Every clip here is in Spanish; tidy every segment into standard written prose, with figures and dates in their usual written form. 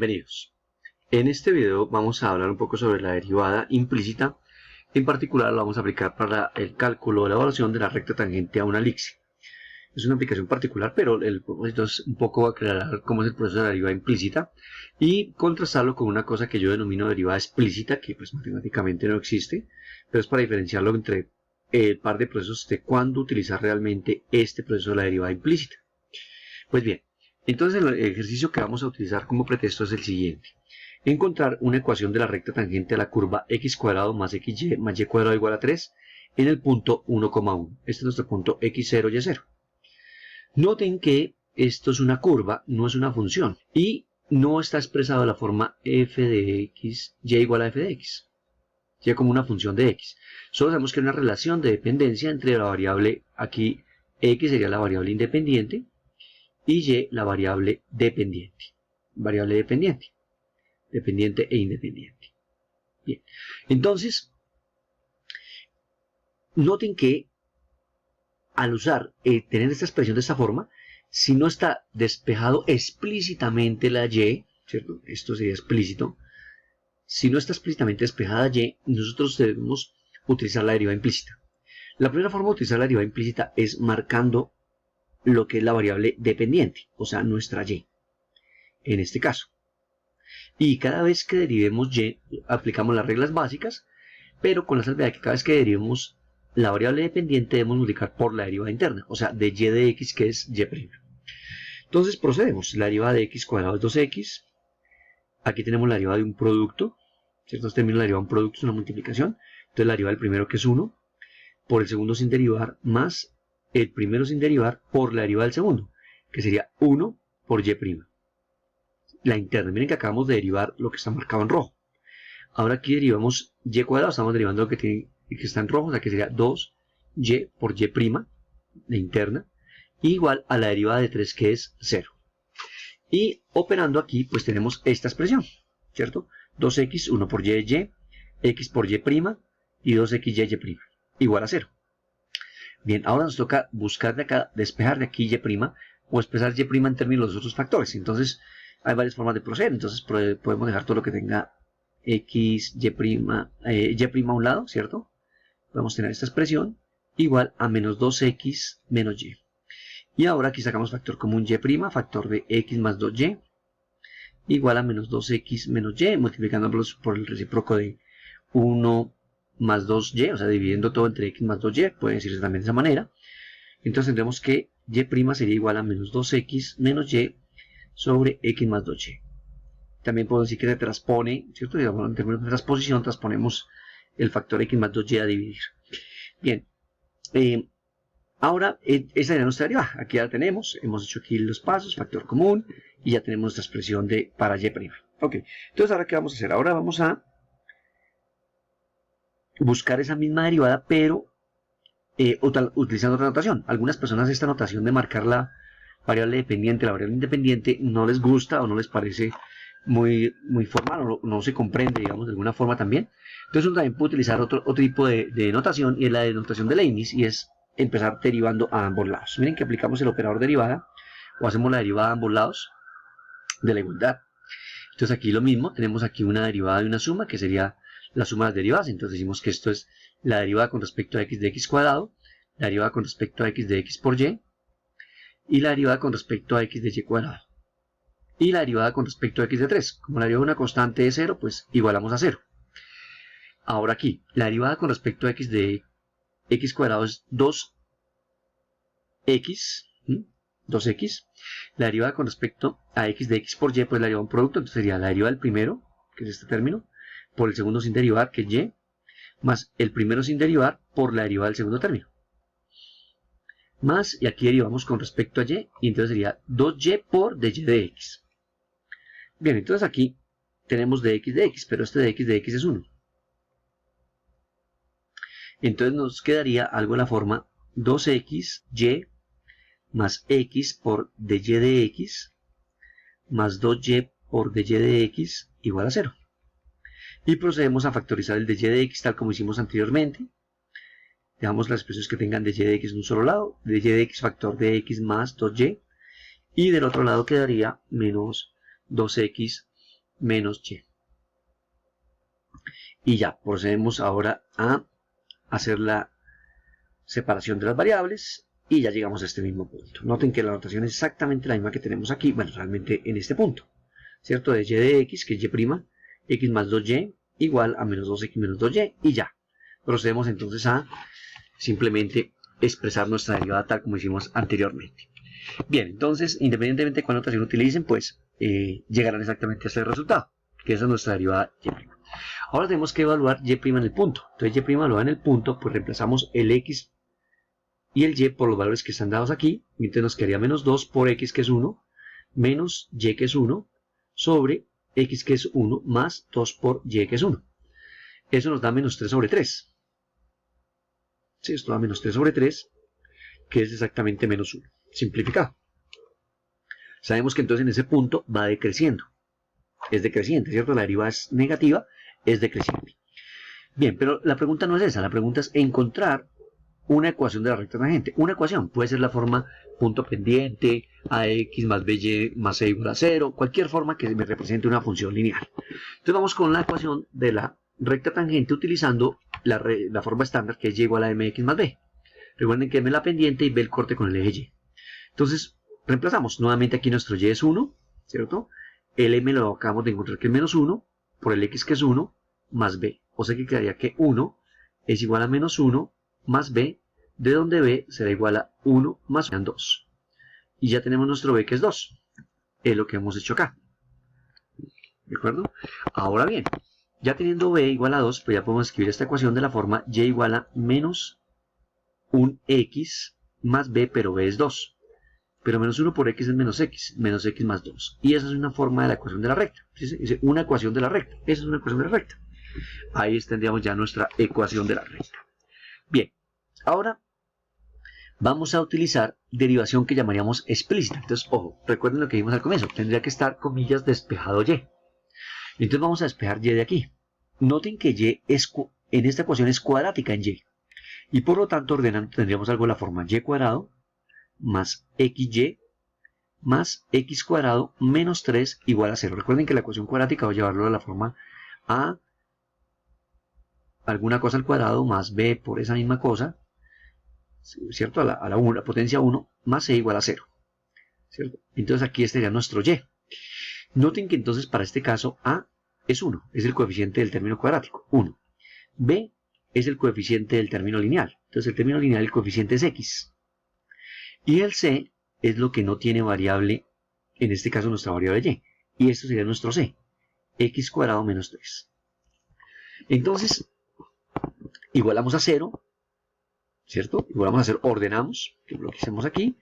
Bienvenidos. En este video vamos a hablar un poco sobre la derivada implícita. En particular la vamos a aplicar para el cálculo de la evaluación de la recta tangente a una elipse. Es una aplicación particular, pero el propósito es un poco aclarar cómo es el proceso de la derivada implícita y contrastarlo con una cosa que yo denomino derivada explícita, que pues matemáticamente no existe, pero es para diferenciarlo entre el par de procesos de cuándo utilizar realmente este proceso de la derivada implícita. Pues bien, entonces el ejercicio que vamos a utilizar como pretexto es el siguiente. Encontrar una ecuación de la recta tangente a la curva x cuadrado más xy más y cuadrado igual a 3 en el punto 1,1. Este es nuestro punto x0, y0. Noten que esto es una curva, no es una función. Y no está expresado de la forma f de x, y igual a f de x. Ya como una función de x. Solo sabemos que hay una relación de dependencia entre la variable, aquí x sería la variable independiente, y y la variable dependiente. Variable dependiente. Dependiente e independiente. Bien. Entonces, noten que al tener esta expresión de esta forma, si no está despejado explícitamente la y, ¿cierto? Esto sería explícito. Si no está explícitamente despejada y, nosotros debemos utilizar la derivada implícita. La primera forma de utilizar la derivada implícita es marcando lo que es la variable dependiente, o sea, nuestra y, en este caso. Y cada vez que derivemos y, aplicamos las reglas básicas, pero con la salvedad de que cada vez que derivemos la variable dependiente debemos multiplicar por la derivada interna, o sea, de y de x, que es y'. Entonces procedemos. La derivada de x cuadrado es 2x. Aquí tenemos la derivada de un producto, ¿cierto? Términos, la derivada de un producto es una multiplicación. Entonces la derivada del primero, que es 1, por el segundo sin derivar, más el primero sin derivar por la derivada del segundo, que sería 1 por y'. La interna, miren que acabamos de derivar lo que está marcado en rojo. Ahora aquí derivamos y cuadrado, estamos derivando lo que está en rojo, o sea que sería 2y por y', la interna, igual a la derivada de 3, que es 0. Y operando aquí, pues tenemos esta expresión, ¿cierto? 2x, 1 por y, x por y', y 2xy', igual a 0. Bien, ahora nos toca buscar de acá, despejar de aquí y', o expresar y' en términos de los otros factores. Entonces, hay varias formas de proceder. Entonces, podemos dejar todo lo que tenga x, y', y' a un lado, ¿cierto? Podemos tener esta expresión igual a menos 2x menos y. Y ahora aquí sacamos factor común y', factor de x más 2y, igual a menos 2x menos y, multiplicándolos por el recíproco de 1 más 2y, o sea, dividiendo todo entre x más 2y, puede decirse también de esa manera. Entonces tendremos que y' sería igual a menos 2x menos y sobre x más 2y. También podemos decir que se transpone, ¿cierto? Digamos, en términos de transposición, transponemos el factor x más 2y a dividir. Bien, ahora esa sería nuestra derivada. Aquí ya la tenemos, hemos hecho aquí los pasos, factor común, y ya tenemos nuestra expresión para y'. Ok, entonces ahora ¿qué vamos a hacer? Ahora vamos a buscar esa misma derivada, pero utilizando otra notación. Algunas personas esta notación de marcar la variable dependiente, la variable independiente, no les gusta o no les parece muy formal, o no se comprende, digamos, de alguna forma también. Entonces uno también puede utilizar otro tipo de notación, y es la de notación de Leibniz, y es empezar derivando a ambos lados. Miren que aplicamos el operador derivada, o hacemos la derivada a ambos lados de la igualdad. Entonces aquí lo mismo, tenemos aquí una derivada de una suma, que sería la suma de las derivadas. Entonces decimos que esto es la derivada con respecto a x de x cuadrado, la derivada con respecto a x de x por y la derivada con respecto a x de y cuadrado. Y la derivada con respecto a x de 3. Como la derivada de una constante es 0, pues igualamos a 0. Ahora aquí, la derivada con respecto a x de x cuadrado es 2x, 2x. La derivada con respecto a x de x por y, pues la derivada de un producto, entonces sería la derivada del primero, que es este término, por el segundo sin derivar, que es y, más el primero sin derivar por la derivada del segundo término. Más, y aquí derivamos con respecto a y, y entonces sería 2y por dy de x. Bien, entonces aquí tenemos dx de x, pero este dx de x es 1. Entonces nos quedaría algo en la forma 2xy más x por dy de x más 2y por dy de x igual a 0. Y procedemos a factorizar el dy de x tal como hicimos anteriormente. Dejamos las expresiones que tengan dy de x en un solo lado, dy de x factor de x más 2y, y del otro lado quedaría menos 2x menos y. Y ya, procedemos ahora a hacer la separación de las variables y ya llegamos a este mismo punto. Noten que la notación es exactamente la misma que tenemos aquí, bueno, realmente en este punto, ¿cierto? De y de x, que es y', x más 2y igual a menos 2x menos 2y, y ya. Procedemos entonces a simplemente expresar nuestra derivada tal como hicimos anteriormente. Bien, entonces, independientemente de cuál notación utilicen, pues llegarán exactamente a este resultado, que esa es nuestra derivada y'. Ahora tenemos que evaluar y' en el punto. Entonces, y' evaluada en el punto, pues reemplazamos el x y el y por los valores que están dados aquí. Y entonces nos quedaría menos 2 por x, que es 1, menos y, que es 1, sobre x, que es 1, más 2 por y, que es 1. Eso nos da menos 3 sobre 3. Sí, esto da menos 3 sobre 3, que es exactamente menos 1. Simplificado. Sabemos que entonces en ese punto va decreciendo. Es decreciente, ¿cierto? La derivada es negativa, es decreciente. Bien, pero la pregunta no es esa. La pregunta es encontrar una ecuación de la recta tangente. Una ecuación puede ser la forma punto pendiente, ax más by más c igual a 0, cualquier forma que me represente una función lineal. Entonces vamos con la ecuación de la recta tangente utilizando la forma estándar, que es y igual a mx más b. Recuerden que m es la pendiente y b el corte con el eje y. Entonces reemplazamos nuevamente aquí nuestro y es 1, ¿cierto? El m lo acabamos de encontrar que es menos 1 por el x, que es 1 más b. O sea que quedaría que 1 es igual a menos 1 más b, de donde b será igual a 1 más 2. Y ya tenemos nuestro b, que es 2. Es lo que hemos hecho acá. ¿De acuerdo? Ahora bien, ya teniendo b igual a 2, pues ya podemos escribir esta ecuación de la forma y igual a menos un x más b, pero b es 2. Pero menos 1 por x es menos x más 2. Y esa es una forma de la ecuación de la recta. Dice una ecuación de la recta. Esa es una ecuación de la recta. Ahí tendríamos ya nuestra ecuación de la recta. Bien, ahora vamos a utilizar derivación que llamaríamos explícita. Entonces, ojo, recuerden lo que vimos al comienzo. Tendría que estar, comillas, despejado y. Entonces vamos a despejar y de aquí. Noten que y en esta ecuación es cuadrática en y. Y por lo tanto, ordenando, tendríamos algo de la forma y cuadrado más xy más x cuadrado menos 3 igual a 0. Recuerden que la ecuación cuadrática voy a llevarlo de la forma a alguna cosa al cuadrado más b por esa misma cosa, ¿cierto? A la potencia 1 más c igual a 0. ¿Cierto? Entonces aquí estaría nuestro y. Noten que entonces para este caso a es 1, es el coeficiente del término cuadrático, 1. b es el coeficiente del término lineal. Entonces el término lineal, el coeficiente es x. Y el c es lo que no tiene variable, en este caso nuestra variable y. Y esto sería nuestro c, x cuadrado menos 3. Entonces, igualamos a 0, ¿cierto? Igualamos a 0, ordenamos, que es lo que hacemos aquí,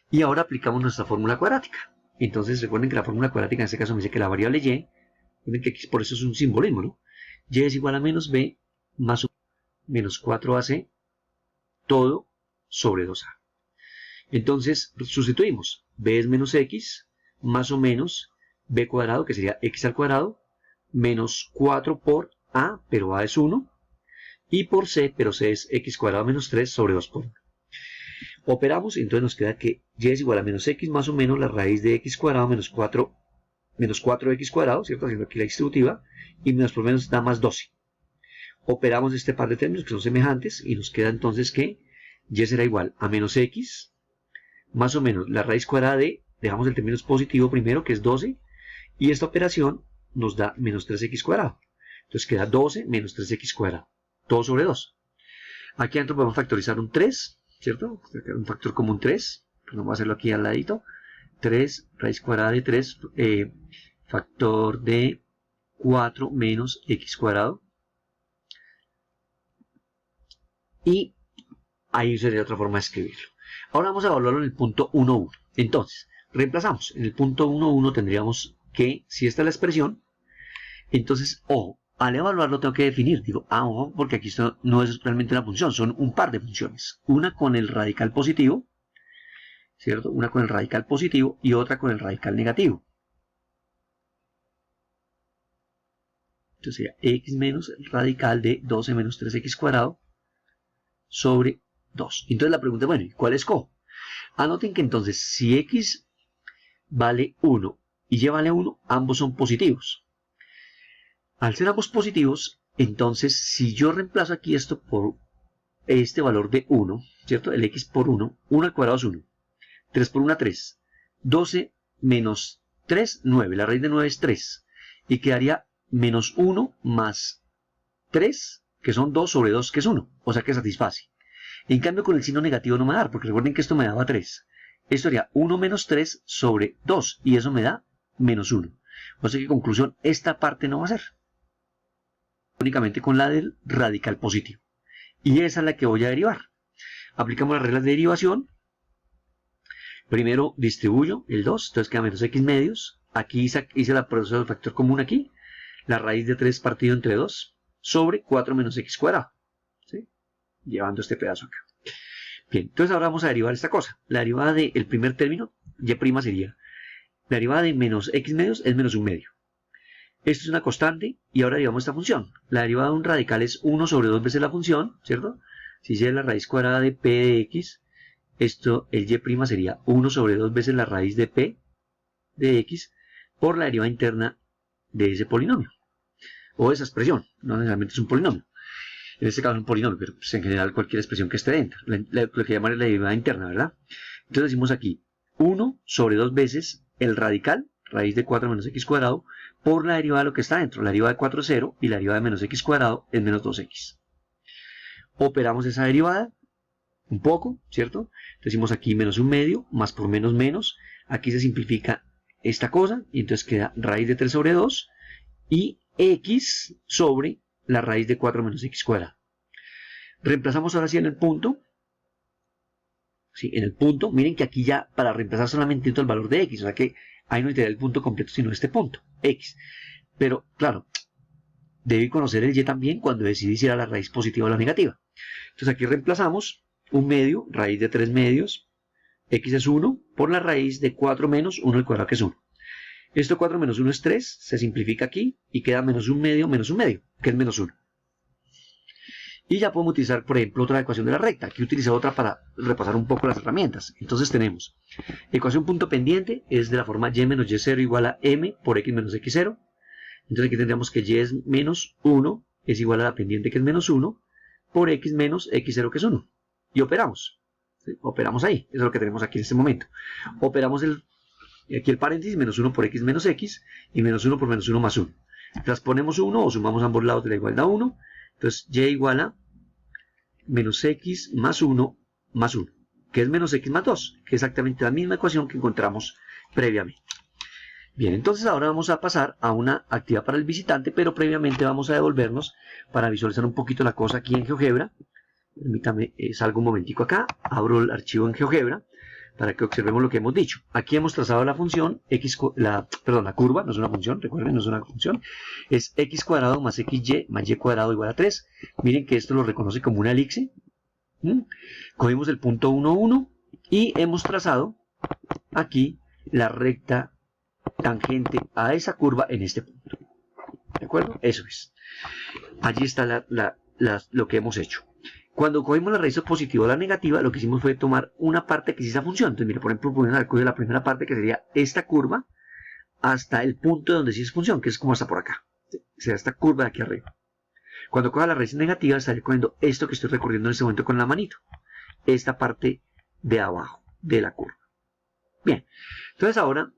y ahora aplicamos nuestra fórmula cuadrática. Entonces, recuerden que la fórmula cuadrática en este caso me dice que la variable y, recuerden que aquí por eso es un simbolismo, ¿no? Y es igual a menos b más menos 4ac, todo sobre 2a. Entonces, sustituimos. B es menos x, más o menos b cuadrado, que sería x al cuadrado, menos 4 por a, pero a es 1, y por c, pero c es x cuadrado menos 3 sobre 2 por 1. Operamos, entonces nos queda que y es igual a menos x más o menos la raíz de x cuadrado menos 4x cuadrado, ¿cierto? Haciendo aquí la distributiva, y menos por menos da más 12. Operamos este par de términos que son semejantes, y nos queda entonces que y será igual a menos x, más o menos la raíz cuadrada de, dejamos el término positivo primero, que es 12, y esta operación nos da menos 3x cuadrado. Entonces queda 12 menos 3x cuadrado, todo sobre 2. Aquí adentro podemos factorizar un 3, ¿cierto? Un factor común 3, pues vamos a hacerlo aquí al ladito. 3 raíz cuadrada de 3, factor de 4 menos x cuadrado. Y ahí sería otra forma de escribirlo. Ahora vamos a evaluarlo en el punto 1, 1. Entonces, reemplazamos. En el punto 1, 1 tendríamos que, si esta es la expresión, entonces, ojo, al evaluarlo tengo que definir. Digo, ojo, porque aquí esto no es realmente una función, son un par de funciones. Una con el radical positivo, ¿cierto? Una con el radical positivo y otra con el radical negativo. Entonces sería x menos el radical de 12 menos 3x cuadrado sobre 2. Entonces la pregunta es, bueno, ¿cuál escojo? Anoten que entonces si x vale 1 y y vale 1, ambos son positivos. Al ser ambos positivos, entonces si yo reemplazo aquí esto por este valor de 1, ¿cierto? El x por 1, 1 al cuadrado es 1, 3 por 1, 3, 12 menos 3, 9, la raíz de 9 es 3, y quedaría menos 1 más 3, que son 2 sobre 2, que es 1, o sea que satisface. En cambio con el signo negativo no me va a dar, porque recuerden que esto me daba 3. Esto sería 1 menos 3 sobre 2, y eso me da menos 1. O sea que conclusión, esta parte no va a ser. Únicamente con la del radical positivo. Y esa es la que voy a derivar. Aplicamos las reglas de derivación. Primero distribuyo el 2, entonces queda menos x medios. Aquí hice la producción del factor común aquí. La raíz de 3 partido entre 2 sobre 4 menos x cuadrado. ¿Sí? Llevando este pedazo acá. Bien, entonces ahora vamos a derivar esta cosa. La derivada del primer término, y' sería, la derivada de menos x medios es menos 1 medio. Esto es una constante y ahora derivamos esta función. La derivada de un radical es 1 sobre 2 veces la función, ¿cierto? Si hice la raíz cuadrada de p de x, esto, el y' sería 1 sobre 2 veces la raíz de p de x por la derivada interna de ese polinomio. O esa expresión, no necesariamente es un polinomio. En este caso es un polinomio, pero pues, en general cualquier expresión que esté dentro. Lo que llaman es la derivada interna, ¿verdad? Entonces decimos aquí 1 sobre 2 veces el radical, raíz de 4 menos x cuadrado, por la derivada de lo que está dentro. La derivada de 4 es 0 y la derivada de menos x cuadrado es menos 2x. Operamos esa derivada un poco, ¿cierto? Decimos aquí menos 1 medio, más por menos menos. Aquí se simplifica esta cosa y entonces queda raíz de 3 sobre 2 y x sobre la raíz de 4 menos x cuadrado. Reemplazamos ahora sí en el punto. Sí, en el punto, miren que aquí ya para reemplazar solamente el valor de x, o sea que ahí no integré el punto completo sino este punto, x. Pero claro, debí conocer el y también cuando decidí si era la raíz positiva o la negativa. Entonces aquí reemplazamos 1 medio, raíz de 3 medios, x es 1, por la raíz de 4 menos 1 al cuadrado que es 1. Esto 4 menos 1 es 3, se simplifica aquí y queda menos 1 medio, que es menos 1. Y ya podemos utilizar, por ejemplo, otra ecuación de la recta. Aquí utilicé otra para repasar un poco las herramientas. Entonces tenemos, ecuación punto pendiente es de la forma y menos y0 igual a m por x menos x0. Entonces aquí tendríamos que y es menos 1 es igual a la pendiente que es menos 1 por x menos x0 que es 1. Y operamos. ¿Sí? Operamos ahí. Eso es lo que tenemos aquí en este momento. Operamos aquí el paréntesis, menos 1 por x menos x y menos 1 por menos 1 más 1. Transponemos 1 o sumamos ambos lados de la igualdad 1. Entonces y igual a menos x más 1 más 1, que es menos x más 2, que es exactamente la misma ecuación que encontramos previamente. Bien, entonces ahora vamos a pasar a una actividad para el visitante, pero previamente vamos a devolvernos para visualizar un poquito la cosa aquí en GeoGebra. Permítame, salgo un momentico acá, abro el archivo en GeoGebra para que observemos lo que hemos dicho. Aquí hemos trazado la función, la curva, no es una función, recuerden, no es una función, es x cuadrado más xy más y cuadrado igual a 3. Miren que esto lo reconoce como una elipse. Cogimos el punto 1, 1 y hemos trazado aquí la recta tangente a esa curva en este punto. ¿De acuerdo? Eso es. Allí está lo que hemos hecho. Cuando cogimos la raíz positiva o la negativa, lo que hicimos fue tomar una parte que es esa función. Entonces, mire, por ejemplo, podemos coger la primera parte que sería esta curva hasta el punto donde sí es función, que es como hasta por acá. O sea, esta curva de aquí arriba. Cuando coja la raíz negativa, estaré cogiendo esto que estoy recorriendo en este momento con la manito. Esta parte de abajo de la curva. Bien, entonces ahora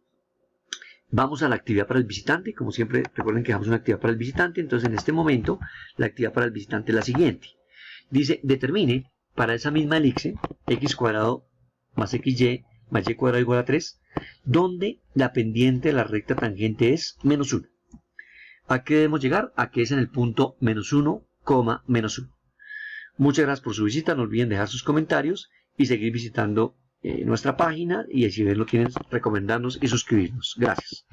vamos a la actividad para el visitante. Como siempre, recuerden que dejamos una actividad para el visitante. Entonces, en este momento, la actividad para el visitante es la siguiente. Dice, determine para esa misma elipse, x cuadrado más xy más y cuadrado igual a 3, donde la pendiente de la recta tangente es menos 1. ¿A qué debemos llegar? A que es en el punto menos 1, menos 1. Muchas gracias por su visita. No olviden dejar sus comentarios y seguir visitando nuestra página. Y si ven lo quieren, recomendarnos y suscribirnos. Gracias.